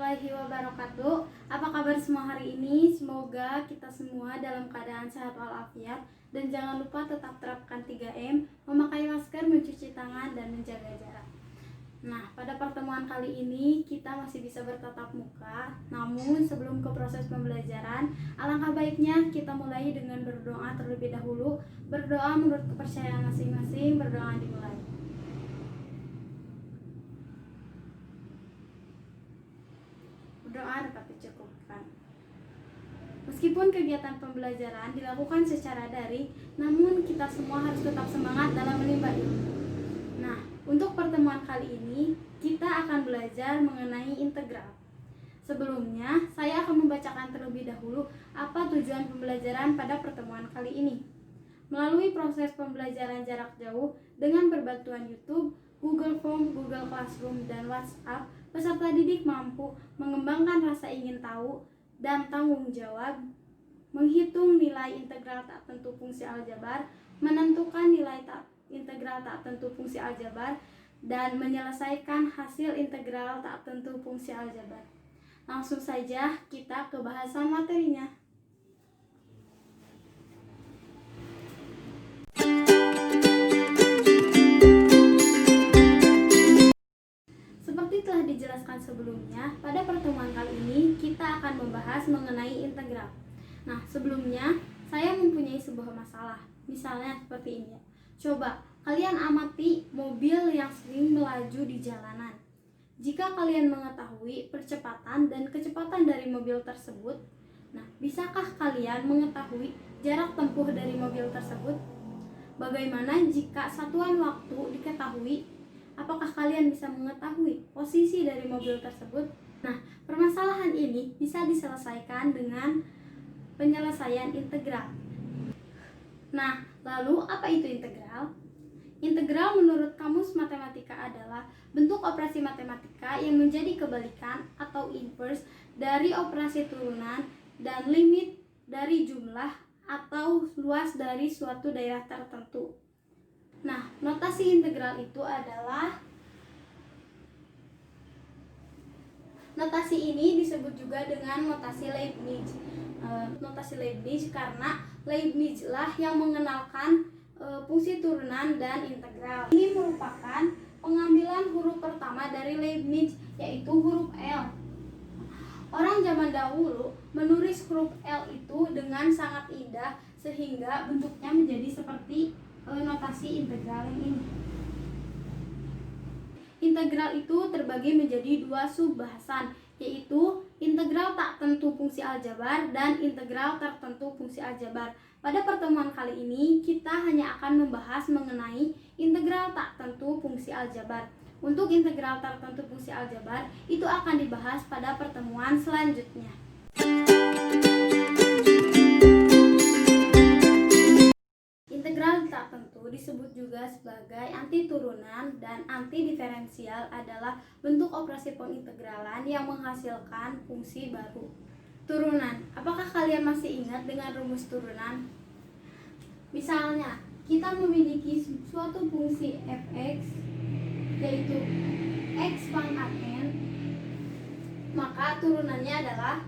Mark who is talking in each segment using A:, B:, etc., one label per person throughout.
A: warahmatullahi wabarakatuh. Apa kabar semua hari ini? Semoga kita semua dalam keadaan sehat walafiat. Dan jangan lupa tetap terapkan 3M, memakai masker, mencuci tangan, dan menjaga jarak. Nah, pada pertemuan kali ini kita masih bisa bertatap muka. Namun sebelum ke proses pembelajaran, alangkah baiknya kita mulai dengan berdoa terlebih dahulu. Berdoa menurut kepercayaan masing-masing, berdoa dimulai. Berdoa dapat dicukupkan. Meskipun kegiatan pembelajaran dilakukan secara daring, namun kita semua harus tetap semangat dalam menimba ilmu. Nah, untuk pertemuan kali ini, kita akan belajar mengenai integral. Sebelumnya, saya akan membacakan terlebih dahulu apa tujuan pembelajaran pada pertemuan kali ini. Melalui proses pembelajaran jarak jauh dengan berbantuan YouTube, Google Form, Google Classroom, dan WhatsApp, peserta didik mampu mengembangkan rasa ingin tahu dan tanggung jawab, menghitung nilai integral tak tentu fungsi aljabar, menentukan nilai integral tak tentu fungsi aljabar, dan menyelesaikan hasil integral tak tentu fungsi aljabar. Langsung saja kita ke bahasan materinya. Seperti telah dijelaskan sebelumnya, pada pertemuan kali ini kita akan membahas mengenai integral. Nah, sebelumnya saya mempunyai sebuah masalah. Misalnya seperti ini. Coba kalian amati mobil yang sering melaju di jalanan. Jika kalian mengetahui percepatan dan kecepatan dari mobil tersebut, nah, bisakah kalian mengetahui jarak tempuh dari mobil tersebut? Bagaimana jika satuan waktu diketahui? Apakah kalian bisa mengetahui posisi dari mobil tersebut? Nah, permasalahan ini bisa diselesaikan dengan penyelesaian integral. Nah, lalu apa itu integral? Integral menurut Kamus Matematika adalah bentuk operasi matematika yang menjadi kebalikan atau inverse dari operasi turunan dan limit dari jumlah atau luas dari suatu daerah tertentu. Nah, notasi integral itu adalah, notasi ini disebut juga dengan notasi Leibniz. Notasi Leibniz karena Leibniz lah yang mengenalkan fungsi turunan dan integral. Ini merupakan pengambilan huruf pertama dari Leibniz, yaitu huruf L. Orang zaman dahulu menulis huruf L itu dengan sangat indah sehingga bentuknya menjadi seperti notasi integral yang ini. Integral itu terbagi menjadi dua subbahasan, yaitu integral tak tentu fungsi aljabar dan integral tertentu fungsi aljabar. Pada pertemuan kali ini, kita hanya akan membahas mengenai integral tak tentu fungsi aljabar. Untuk integral tertentu fungsi aljabar, itu akan dibahas pada pertemuan selanjutnya. Integral tak tentu disebut juga sebagai antiturunan dan antidiferensial adalah bentuk operasi pengintegralan yang menghasilkan fungsi baru. Turunan, apakah kalian masih ingat dengan rumus turunan? Misalnya, kita memiliki suatu fungsi fx, yaitu x pangkat n, maka turunannya adalah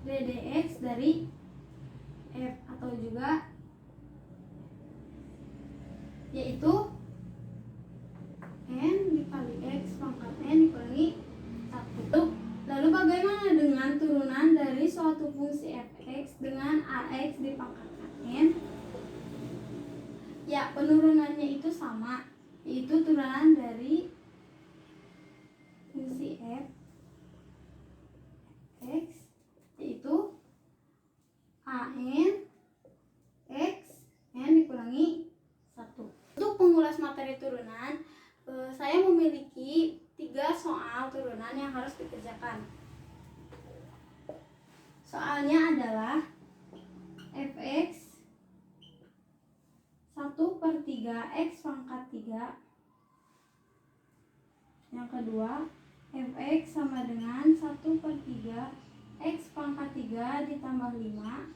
A: ddx dari f, atau juga yaitu n dikali x pangkat n dikurangi 1. Lalu bagaimana dengan turunan dari suatu fungsi fx dengan ax dipangkatkan n? Ya, penurunannya itu sama, yaitu turunan dari fungsi fx, yaitu an x n dikurangi 1. Untuk mengulas materi turunan, saya memiliki 3 soal turunan yang harus dikerjakan. Soalnya adalah fx 1/3 x pangkat 3. Yang kedua, fx sama dengan 1/3 x pangkat 3 ditambah 5.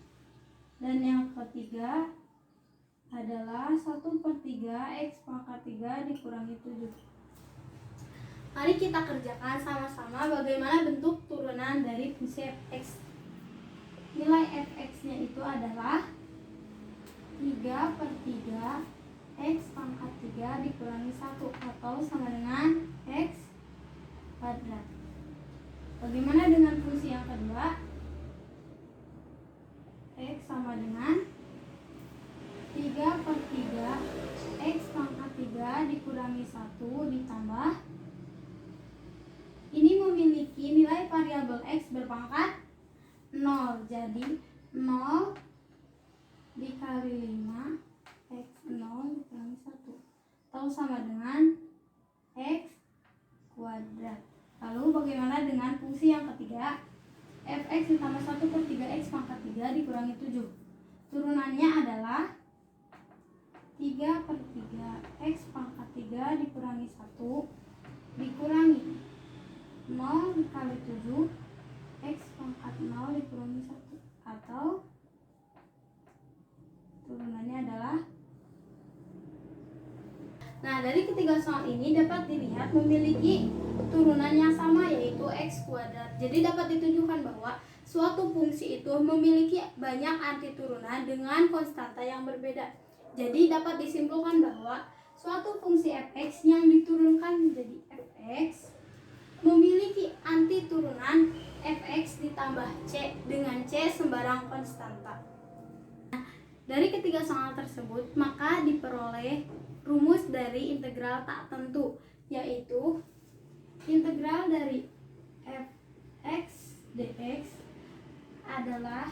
A: Dan yang ketiga adalah 1/3 x pangkat 3 dikurangi 7. Mari kita kerjakan sama-sama bagaimana bentuk turunan dari fungsi fx. Nilai fx-nya itu adalah 3/3 x pangkat 3 dikurangi 1 atau sama dengan x kuadrat. Bagaimana dengan fungsi yang kedua? X sama dengan 3/3 x pangkat 3 dikurangi 1 ditambah, ini memiliki nilai variabel x berpangkat 0, jadi 0 dikali 5 x 0 dikurangi 1 atau sama dengan x kuadrat. Lalu bagaimana dengan fungsi yang ketiga? Fx ditambah 1/3 x pangkat 3 dikurangi 7. Turunannya adalah 3/3 x pangkat 3 dikurangi 1 dikurangi 0 dikali 7 x pangkat 0 dikurangi 1 atau turunannya adalah. Nah, dari ketiga soal ini dapat dilihat memiliki turunan yang sama, yaitu x kuadrat. Jadi dapat ditunjukkan bahwa suatu fungsi itu memiliki banyak arti turunan dengan konstanta yang berbeda. Jadi dapat disimpulkan bahwa suatu fungsi fx yang diturunkan menjadi fx memiliki anti turunan fx ditambah c dengan c sembarang konstanta. Nah, dari ketiga soal tersebut maka diperoleh rumus dari integral tak tentu, yaitu integral dari fx dx adalah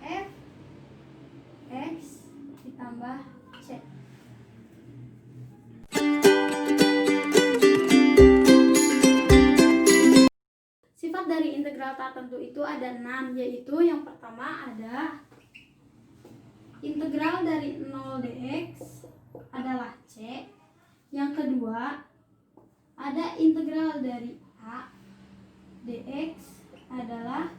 A: fx ditambah c. Sifat dari integral tak tentu itu ada 6, yaitu yang pertama ada integral dari 0 dx adalah c. Yang kedua ada integral dari a dx adalah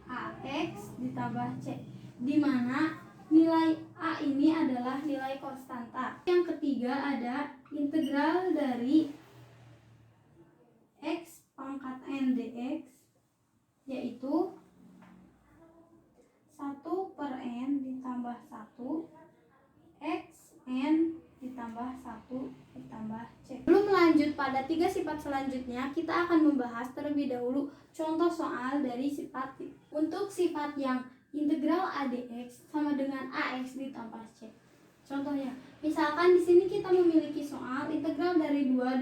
A: ax ditambah c, di mana nilai a ini adalah nilai konstanta. Yang ketiga ada integral dari x pangkat n dx, yaitu 1/n ditambah 1 x n ditambah 1 ditambah c. Sebelum lanjut pada tiga sifat selanjutnya, kita akan membahas terlebih dahulu contoh soal dari sifat. Untuk sifat yang integral a dx sama dengan ax ditambah c. Contohnya, misalkan di sini kita memiliki soal integral dari 2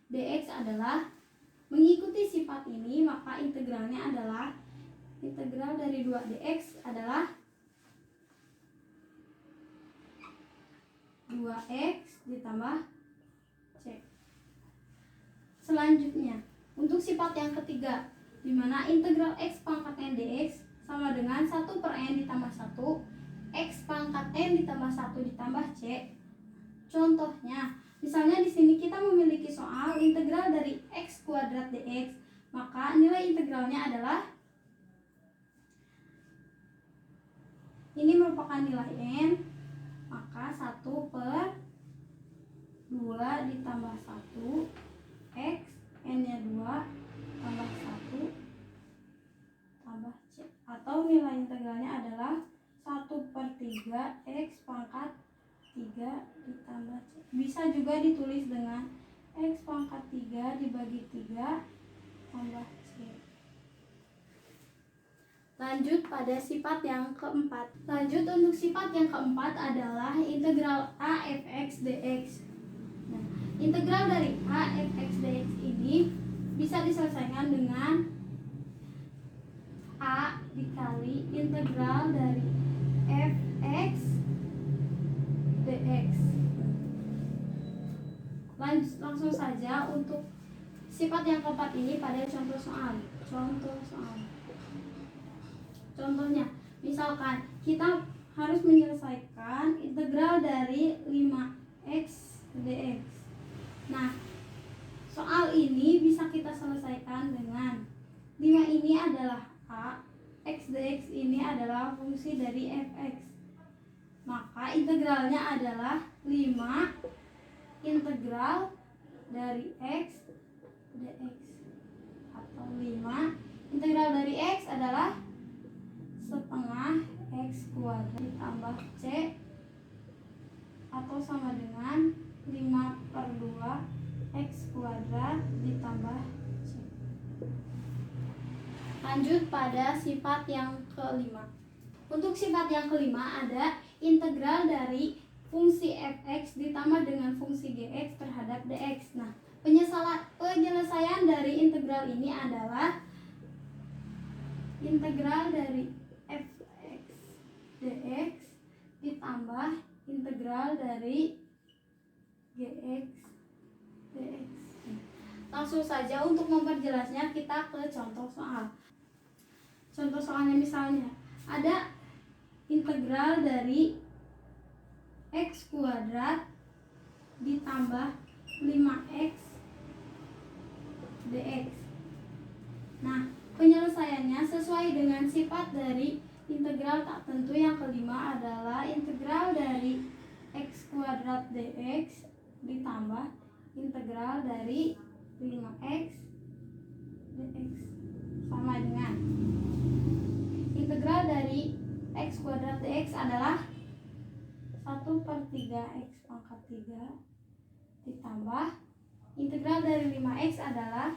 A: dx adalah mengikuti sifat ini, maka integralnya adalah integral dari 2 dx adalah 2x ditambah c. Selanjutnya, untuk sifat yang ketiga, di mana integral x pangkat n dx sama dengan 1/n ditambah 1 x pangkat n ditambah 1 ditambah c. Contohnya, misalnya di sini kita memiliki soal integral dari x kuadrat dx, maka nilai integralnya adalah, ini merupakan nilai n, maka 1/2 ditambah 1 x, n-nya 2 tambah 1 tambah c, atau nilai integralnya adalah 1/3 x pangkat 3 ditambah c. Bisa juga ditulis dengan x pangkat 3 dibagi 3 tambah c. Lanjut pada sifat yang keempat. Lanjut untuk sifat yang keempat adalah integral a fx dx. Nah, integral dari a fx dx ini bisa diselesaikan dengan a dikali integral dari fx dx. Langsung saja untuk sifat yang keempat ini pada contoh soal. Contohnya, misalkan kita harus menyelesaikan integral dari 5x dx. Nah, soal ini bisa kita selesaikan dengan 5 ini adalah a, x dx ini adalah fungsi dari fx. Maka integralnya adalah 5 integral dari X dx. Atau 5, integral dari X adalah setengah X kuadrat ditambah C, atau sama dengan 5/2 X kuadrat ditambah C. Lanjut pada sifat yang kelima. Untuk sifat yang kelima ada integral dari fungsi fx ditambah dengan fungsi gx terhadap dx. Nah, penyelesaian dari integral ini adalah integral dari fx dx ditambah integral dari gx dx. Langsung saja untuk memperjelasnya kita ke contoh soal. Contoh soalnya misalnya ada integral dari x kuadrat ditambah 5x dx. Nah, penyelesaiannya sesuai dengan sifat dari integral tak tentu yang kelima adalah integral dari x kuadrat dx ditambah integral dari 5x dx sama dengan integral dari x kuadrat dx adalah 1/3 x pangkat 3 ditambah integral dari 5x adalah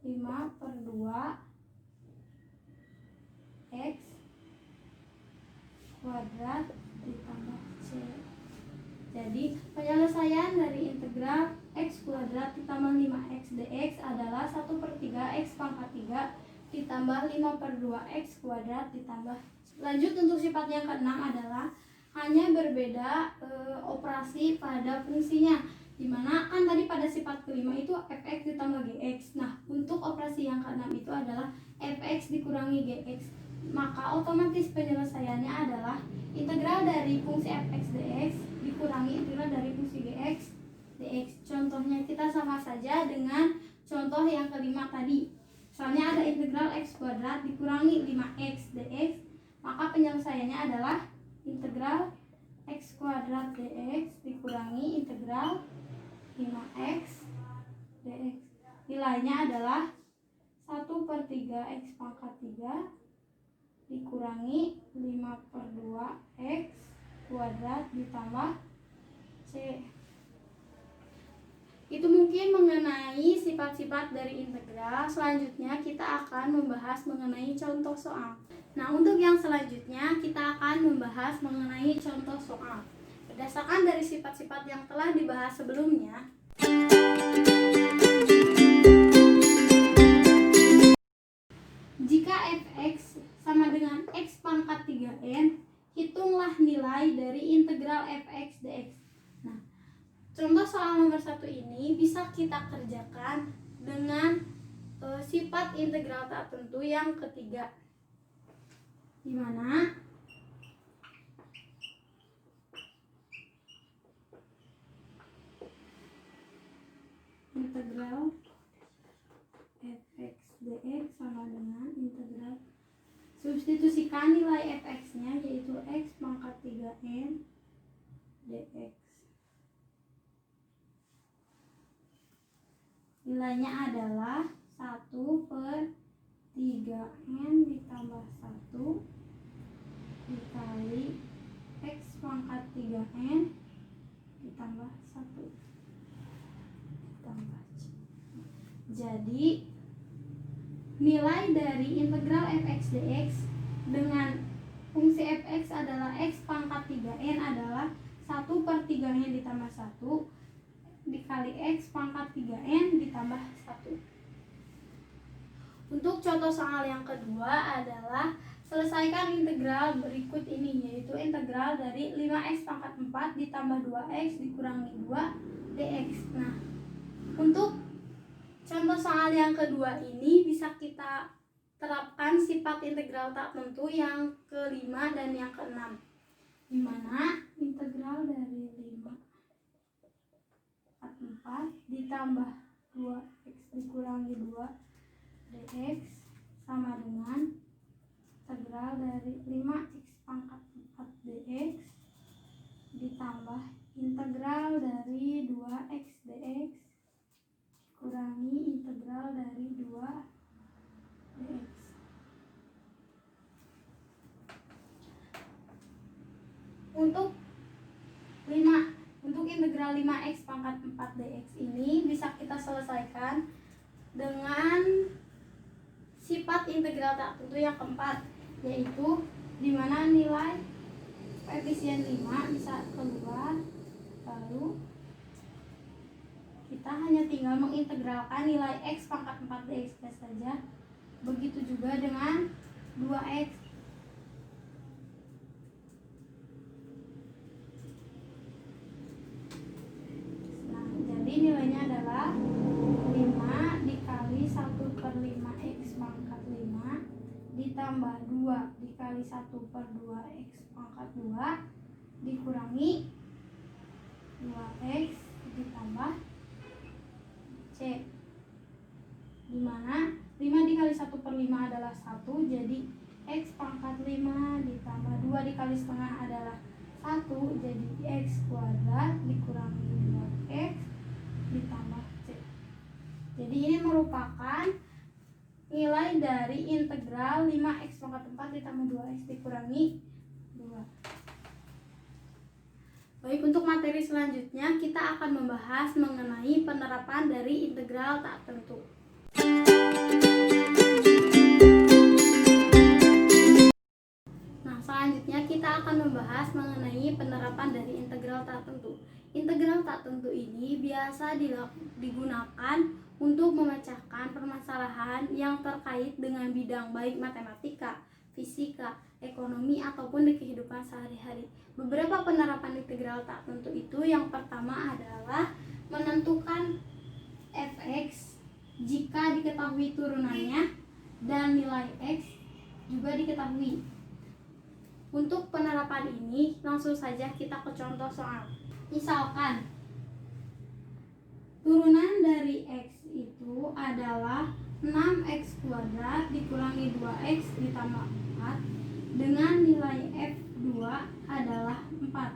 A: 5/2 x kuadrat ditambah c. Jadi penyelesaian dari integral x kuadrat ditambah 5x dx adalah 1/3 x pangkat 3 ditambah 5/2 x kuadrat ditambah. Lanjut untuk sifat yang keenam adalah hanya berbeda operasi pada fungsinya, dimana kan tadi pada sifat kelima itu fx ditambah gx. Nah, untuk operasi yang keenam itu adalah fx dikurangi gx, maka otomatis penyelesaiannya adalah integral dari fungsi fx dx dikurangi integral dari fungsi gx dx. Contohnya kita sama saja dengan contoh yang kelima tadi. Misalnya ada integral x kuadrat dikurangi 5x dx, maka penyelesaiannya adalah integral x kuadrat dx dikurangi integral 5x dx. Nilainya adalah 1/3 x pangkat 3 dikurangi 5/2 x kuadrat ditambah c. Itu mungkin mengenai sifat-sifat dari integral. Selanjutnya kita akan membahas mengenai contoh soal. Nah, untuk yang selanjutnya kita akan membahas mengenai contoh soal. Berdasarkan dari sifat-sifat yang telah dibahas sebelumnya, jika fx sama dengan x pangkat 3n, hitunglah nilai dari integral fx dx. Nah, contoh soal nomor 1 ini bisa kita kerjakan dengan sifat integral tak tentu yang ketiga, di mana integral fx dx sama dengan integral, substitusikan nilai fx-nya yaitu x pangkat 3n dx. Nilainya adalah 1/3n ditambah 1 dikali x pangkat 3n ditambah 1 ditambah c. Jadi nilai dari integral fx dx dengan fungsi fx adalah x pangkat 3n adalah 1/3n ditambah 1 dikali x pangkat 3n ditambah 1. Untuk contoh soal yang kedua adalah selesaikan integral berikut ini, yaitu integral dari 5x pangkat 4 ditambah 2x dikurangi 2 dx. Nah, untuk contoh soal yang kedua ini bisa kita terapkan sifat integral tak tentu yang kelima dan yang keenam, di mana integral dari 5 4 ditambah 2x dikurangi 2 dx sama dengan integral dari 5x pangkat 4 dx ditambah integral dari 2x dx Untuk 5 untuk integral 5x pangkat 4 dx ini bisa kita selesaikan dengan sifat integral tak tentu yang keempat, yaitu dimana nilai koefisien 5 bisa keluar, lalu kita hanya tinggal mengintegralkan nilai x pangkat 4 dx saja. Begitu juga dengan 2x. Nah, jadi nilainya adalah 5 dikali 1/5x pangkat 5 ditambah 2 dikali 1/2x pangkat 2 dikurangi 2x ditambah c, dimana 5 dikali 1/5 adalah 1, jadi x pangkat 5 ditambah 2 dikali setengah adalah 1, jadi x kuadrat dikurangi 2x ditambah c. Jadi ini merupakan nilai dari integral 5x pangkat 4 ditambah 2x dikurangi 2. Baik, untuk materi selanjutnya kita akan membahas mengenai penerapan dari integral tak tentu. Nah, selanjutnya kita akan membahas mengenai penerapan dari integral tak tentu. Integral tak tentu ini biasa digunakan untuk memecahkan permasalahan yang terkait dengan bidang baik matematika, fisika, ekonomi, ataupun di kehidupan sehari-hari. Beberapa penerapan integral tak tentu itu, yang pertama adalah menentukan fx jika diketahui turunannya dan nilai x juga diketahui. Untuk penerapan ini langsung saja kita ke contoh soal. Misalkan turunan dari x itu adalah 6x kuadrat dikurangi 2x ditambah 4 dengan nilai f2 adalah 4.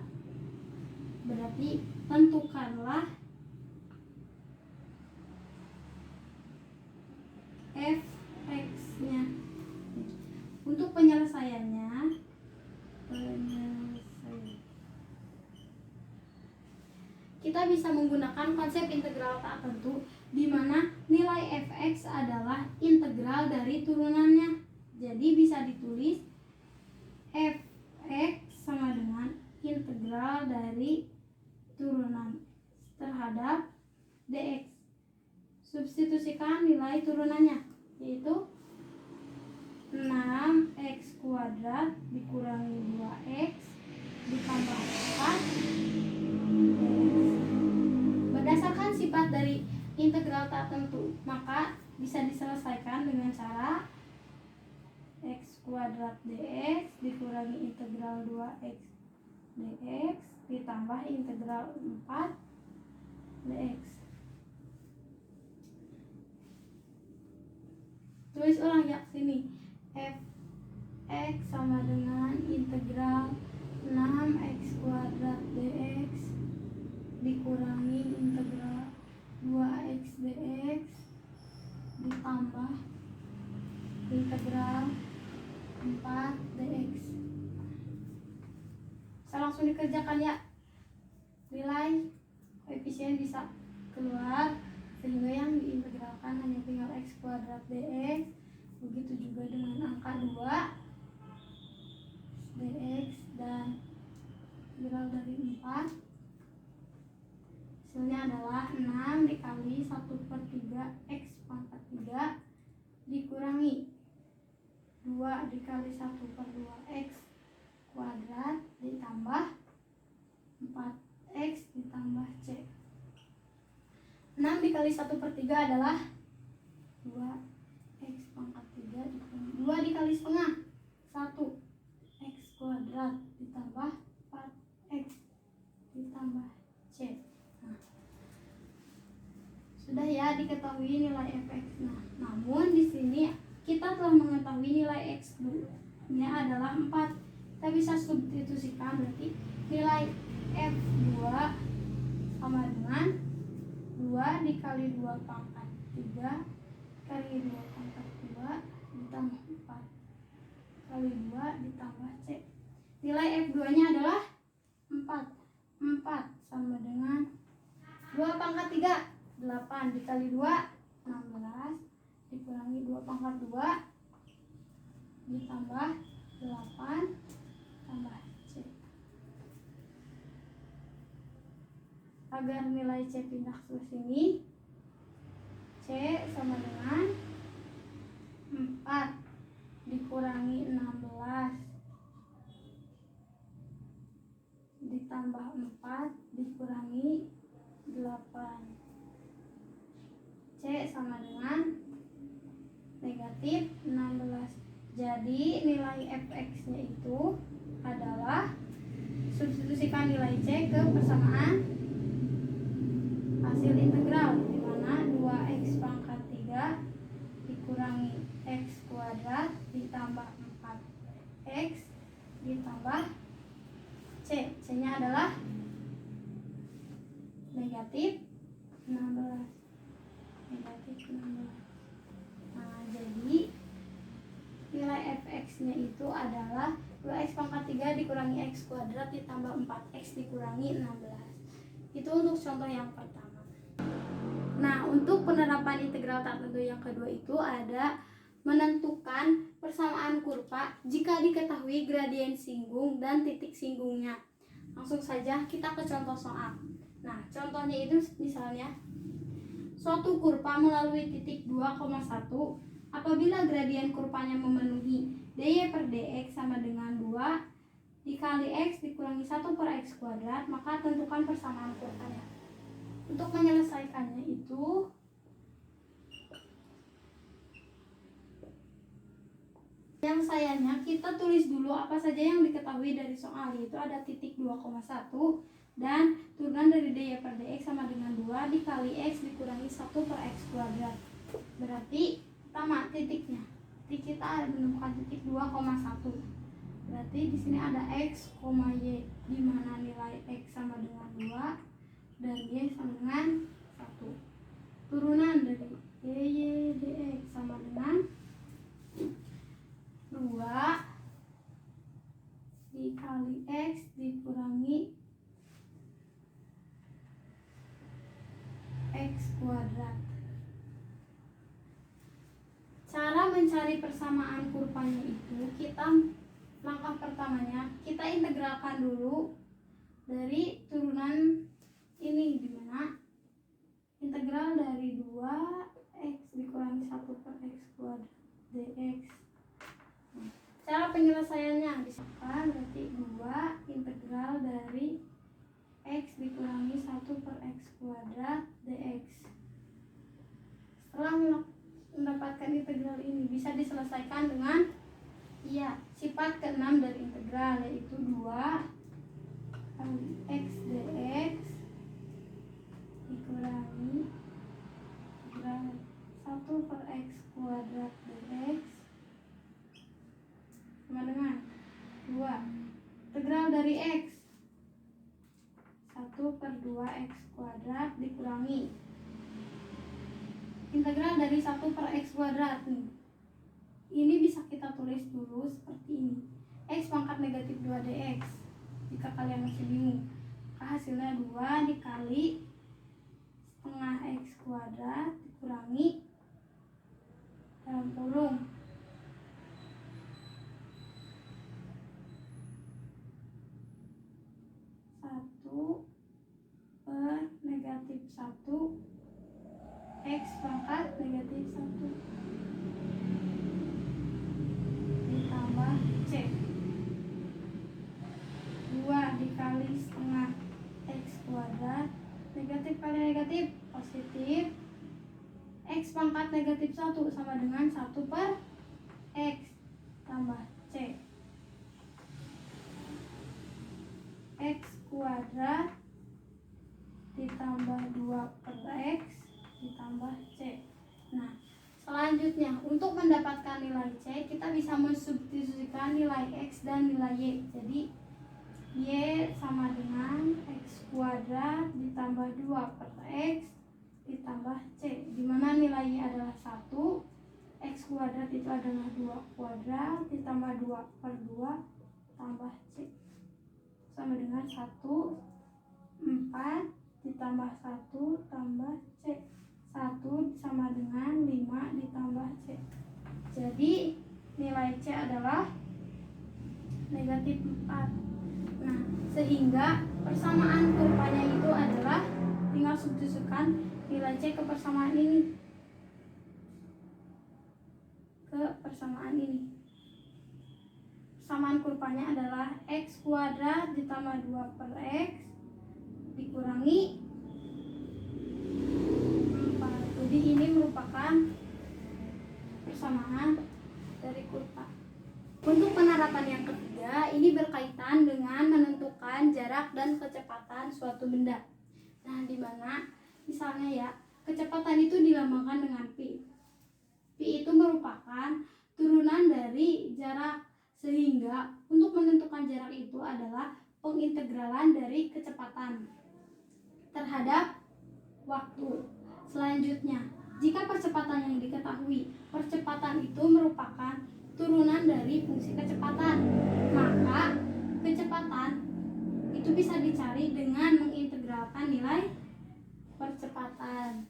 A: Berarti tentukanlah fx-nya. Untuk penyelesaiannya, kita bisa menggunakan konsep integral tak tentu, di mana nilai fx adalah integral dari turunannya. Jadi bisa ditulis fx sama dengan integral dari turunan terhadap dx. Substitusikan nilai turunannya, yaitu 6x kuadrat dikurangi 2x ditambah 4. Berdasarkan sifat dari integral tak tentu, maka bisa diselesaikan dengan cara x kuadrat dx dikurangi integral 2x dx ditambah integral 4 dx. Tulis ulang ya sini. Fx sama dengan integral 6x kuadrat dx dikurangi integral 2x dx ditambah integral 4 dx. Bisa langsung dikerjakan ya. Nilai koefisien bisa keluar, sehingga yang diintegralkan hanya tinggal x kuadrat dx. Begitu juga dengan angka 2 dx dan integral dari 4. Hasilnya adalah 6 dikali 1/3 x pangkat 3 dikurangi 2 dikali 1/2 x kuadrat ditambah 4x ditambah c. 6 dikali 1/3 adalah 2x pangkat 3 dikurangi 2 dikali setengah 1x kuadrat ditambah 4x ditambah c. Nah, sudah ya diketahui nilai fx. Nah, namun di sini kita telah mengetahui nilai x nya adalah 4. Kita bisa substitusikan, berarti nilai f2 sama dengan 2 dikali 2 pangkat 3 kali 2 pangkat 2 ditambah 4 kali 2 ditambah c. Nilai f2 nya adalah 4 sama dengan 2 pangkat 3, 8 dikali 2, 16 dikurangi 2 pangkat 2 ditambah 8 tambah C. Agar nilai C pindah ke sini, C sama dengan 4 dikurangi 16 ditambah 4 dikurangi 8. C sama dengan negatif 16. Jadi nilai fx-nya itu adalah, substitusikan nilai C ke persamaan hasil integral, di mana 2x pangkat 3 dikurangi x kuadrat ditambah 4x ditambah C. C-nya adalah negatif 16. Negatif 16. Nah, jadi nilai fx-nya itu adalah 2x pangkat 3 dikurangi x kuadrat ditambah 4x dikurangi 16. Itu untuk contoh yang pertama. Nah, untuk penerapan integral tak tentu yang kedua itu ada menentukan persamaan kurva jika diketahui gradien singgung dan titik singgungnya. Langsung saja kita ke contoh soal. Nah, contohnya itu misalnya suatu kurva melalui titik 2,1 apabila gradien kurvanya memenuhi dy per dx sama dengan 2 dikali x dikurangi 1 per x kuadrat, maka tentukan persamaan kurvanya. Untuk menyelesaikannya itu yang sayangnya kita tulis dulu apa saja yang diketahui dari soal, yaitu ada titik 2,1 dan turunan dari dy per dx sama dengan 2 dikali x dikurangi 1 per x kuadrat. Berarti pertama titiknya, titik kita menemukan titik 2,1. Berarti di sini ada x, y, di mana nilai x sama dengan 2 dan y sama dengan 1. Turunan dari dy dx sama dengan 2 dikali x dikurangi x kuadrat. Cara mencari persamaan kurvanya itu, langkah pertamanya kita integralkan dulu dari turunan ini, di mana integral dari 2x dikurangi 1 per x kuadrat dx. Cara penyelesaiannya disebutkan berarti 2 integral dari x dikurangi 1 per x kuadrat dx. Setelah mendapatkan integral ini bisa diselesaikan dengan sifat ke-6 dari integral, yaitu 2 kali x dx dikurangi integral 1 per x kuadrat dx sama dengan 2 integral dari x 1 per 2x kuadrat dikurangi integral dari 1 per x kuadrat nih. Ini bisa kita tulis dulu seperti ini. X pangkat negatif 2 dx. Jika kalian masih bingung, maka hasilnya 2 dikali setengah x kuadrat dikurangi dalam kurung 1 per negatif 1 x pangkat negatif 1 ditambah c. 2 dikali setengah x kuadrat, negatif kali negatif positif, x pangkat negatif 1 sama dengan 1 per x tambah c. X kuadrat ditambah 2 per x ditambah c. Nah, selanjutnya untuk mendapatkan nilai c, kita bisa mensubstitusikan nilai x dan nilai y. Jadi y sama dengan x kuadrat ditambah 2 per x ditambah c, di mana nilai y adalah 1, x kuadrat itu adalah 2 kuadrat ditambah 2 per 2 tambah c sama dengan 1 4 ditambah 1 tambah C. 1 sama dengan 5 ditambah C. Jadi nilai C adalah negatif 4. Nah, sehingga persamaan kurvanya itu adalah, tinggal substitusikan nilai C ke persamaan ini. Persamaan kurvanya adalah X kuadrat ditambah 2 per X dikurangi 4. Jadi ini merupakan persamaan dari kurva. Untuk penerapan yang ketiga, ini berkaitan dengan menentukan jarak dan kecepatan suatu benda. Nah, di mana misalnya ya, kecepatan itu dilambangkan dengan P. P itu merupakan turunan dari jarak, sehingga untuk menentukan jarak itu adalah pengintegralan dari kecepatan terhadap waktu. Selanjutnya, jika percepatan yang diketahui, percepatan itu merupakan turunan dari fungsi kecepatan, maka kecepatan itu bisa dicari dengan mengintegralkan nilai percepatan.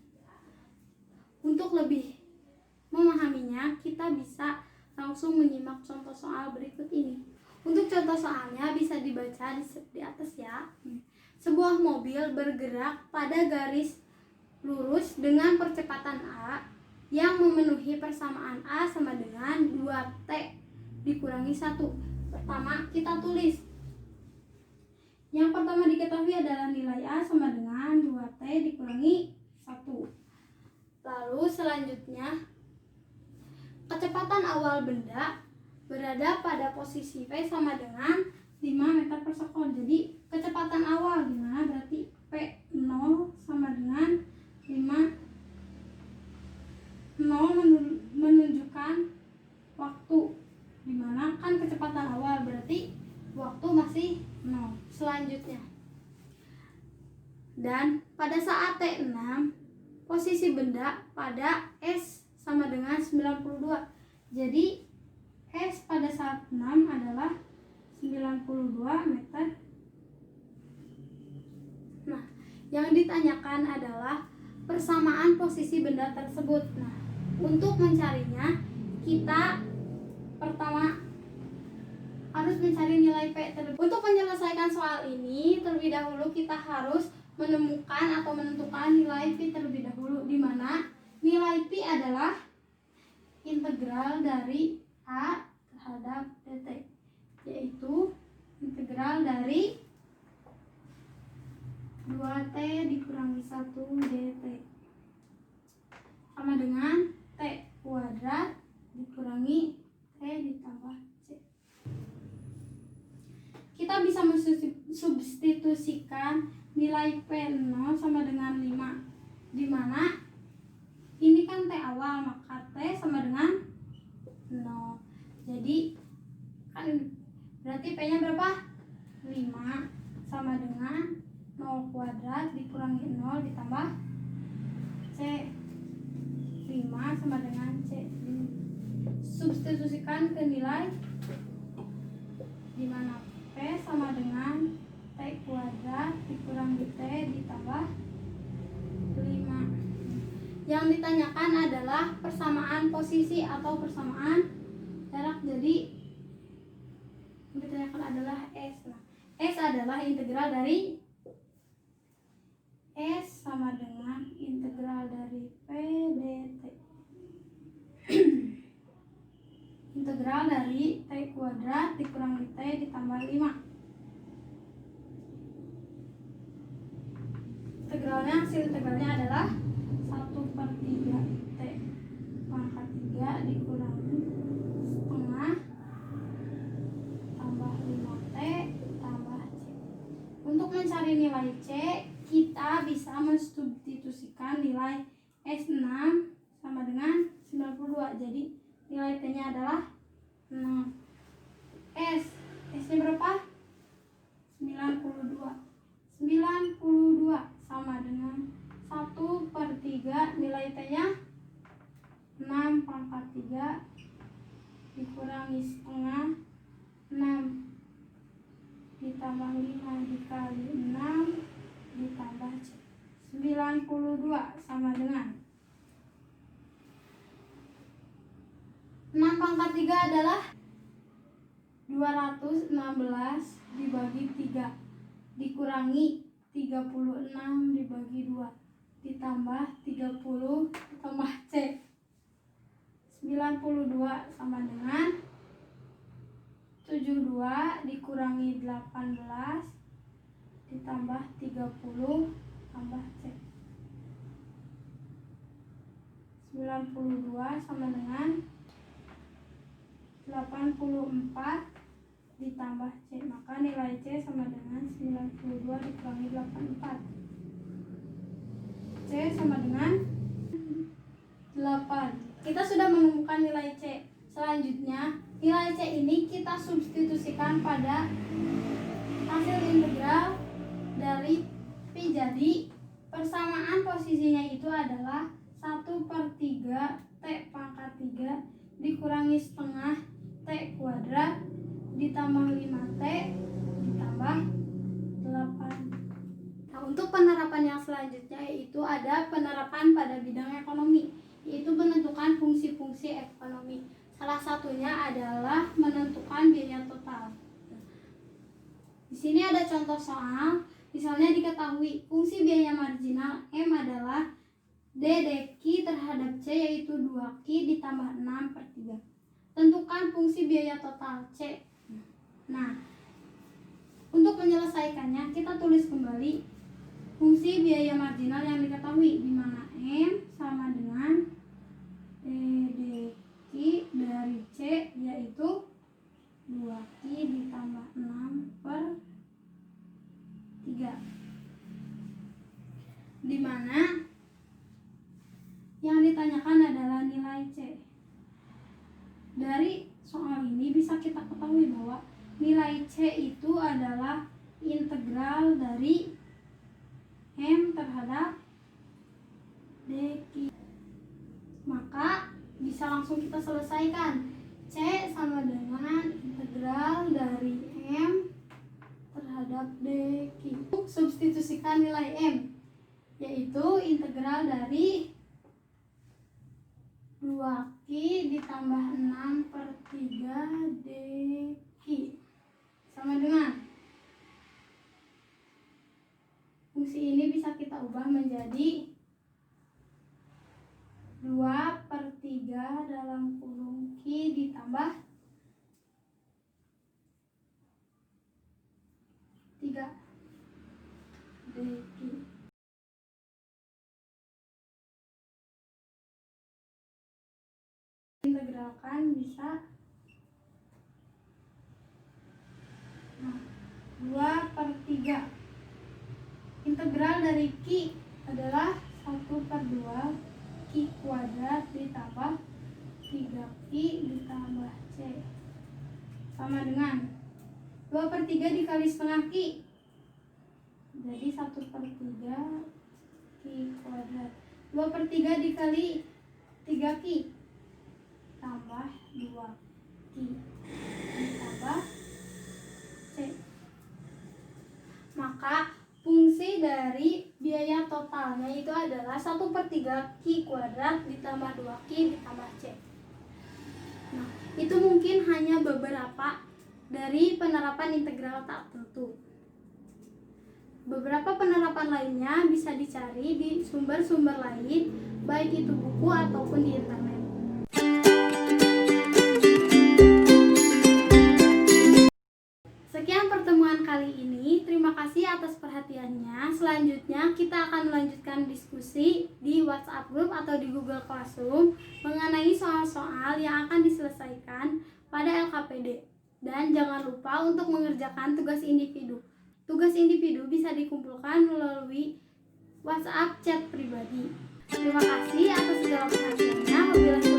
A: Untuk lebih memahaminya, kita bisa langsung menyimak contoh soal berikut ini. Untuk contoh soalnya bisa dibaca di atas ya. Sebuah mobil bergerak pada garis lurus dengan percepatan A yang memenuhi persamaan A sama dengan 2T dikurangi 1. Pertama, kita tulis. Yang pertama diketahui adalah nilai A sama dengan 2T dikurangi 1. Lalu selanjutnya, kecepatan awal benda berada pada posisi P sama dengan 5 meter per sekon. Jadi kecepatan awal gimana? Berarti P0 sama dengan 5. 0 menunjukkan waktu, dimana kan kecepatan awal berarti waktu masih 0. Selanjutnya, dan pada saat T6 posisi benda pada S sama dengan 92. Jadi S pada saat 6 adalah 92 meter. Nah, yang ditanyakan adalah persamaan posisi benda tersebut. Nah, untuk mencarinya, kita pertama harus mencari nilai P terlebih. Untuk menyelesaikan soal ini, terlebih dahulu kita harus menemukan atau menentukan nilai P terlebih dahulu, di mana nilai P adalah integral dari A terhadap dt, yaitu integral dari 2T dikurangi 1 dt sama dengan T kuadrat dikurangi T ditambah C. Kita bisa mensubstitusikan nilai P0 sama dengan 5, di mana ini kan T awal, maka T sama dengan 0. Jadi kan berarti P-nya berapa? 5 sama dengan 0 kuadrat dikurangi 0 ditambah C. 5 sama dengan C. Substitusikan ke nilai, di mana P sama dengan T kuadrat dikurangi T ditambah 5. Yang ditanyakan adalah persamaan posisi atau persamaan jarak. Jadi yang ditanyakan adalah S. Nah, S adalah integral dari S sama dengan integral dari P dt. Integral dari T kuadrat dikurangi T ditambah 5. Hasil integralnya adalah 1/3 T pangkat 3 dikurangi setengah tambah 5T tambah C. Untuk mencari nilai C, kita bisa mensubstitusikan nilai S6 sama dengan 92. Jadi nilai T-nya adalah 6. S-nya berapa? 92. 92 sama dengan 1/3, nilai T-nya 6 pangkat 3 dikurangi setengah 6 ditambah 5 dikali 6 ditambah C. 92 sama dengan 6 pangkat 3 adalah 216 dibagi 3 dikurangi 36 dibagi 2 ditambah 30 ditambah C. 92 sama dengan 72 dikurangi 18 ditambah 30 tambah C. 92 sama dengan 84 ditambah C. Maka nilai C sama dengan 92 dikurangi 84. C sama dengan 8. Kita sudah menemukan nilai C. Selanjutnya, nilai C ini kita substitusikan pada hasil integral dari Pi. Jadi, persamaan posisinya itu adalah 1/3 T pangkat 3 dikurangi setengah T kuadrat ditambah 5T ditambah 8. Nah, untuk penerapan yang selanjutnya yaitu ada penerapan pada bidang ekonomi, yaitu menentukan fungsi-fungsi ekonomi. Salah satunya adalah menentukan biaya total. Di sini ada contoh soal, misalnya diketahui fungsi biaya marginal M adalah D dq terhadap C yaitu 2Q ditambah 6/3. Tentukan fungsi biaya total C. Nah, untuk menyelesaikannya kita tulis kembali fungsi biaya marginal yang diketahui, di mana M sama dengan D dq dari C yaitu 2Q ditambah 6/3, di mana yang ditanyakan adalah nilai C. Dari soal ini bisa kita ketahui bahwa nilai C itu adalah integral dari M terhadap dq. Maka bisa langsung kita selesaikan. C sama dengan integral dari M terhadap dq. Substitusikan nilai M, yaitu integral dari 2Q ditambah 6/3 dq sama dengan fungsi ini bisa kita ubah menjadi 2/3 dalam kurung Q ditambah 3 dq. Integralkan bisa 2/3. Integral dari Q adalah 1/2 Q kuadrat ditambah 3Q ditambah C sama dengan 2/3 dikali setengah Q, jadi 1/3 Q kuadrat. 2/3 dikali 3Q tambah 2Q ditambah C. Maka fungsi dari biaya totalnya itu adalah 1/3 Q kuadrat ditambah 2Q ditambah C. Nah, itu mungkin hanya beberapa dari penerapan integral tak tentu. Beberapa penerapan lainnya bisa dicari di sumber-sumber lain, baik itu buku ataupun di internet. Sekian pertemuan kali ini. Terima kasih atas perhatiannya. Selanjutnya kita akan melanjutkan diskusi di WhatsApp group atau di Google Classroom mengenai soal-soal yang akan diselesaikan pada LKPD. Dan jangan lupa untuk mengerjakan tugas individu. Tugas individu bisa dikumpulkan melalui WhatsApp chat pribadi. Terima kasih atas segala perhatiannya. Wabillahi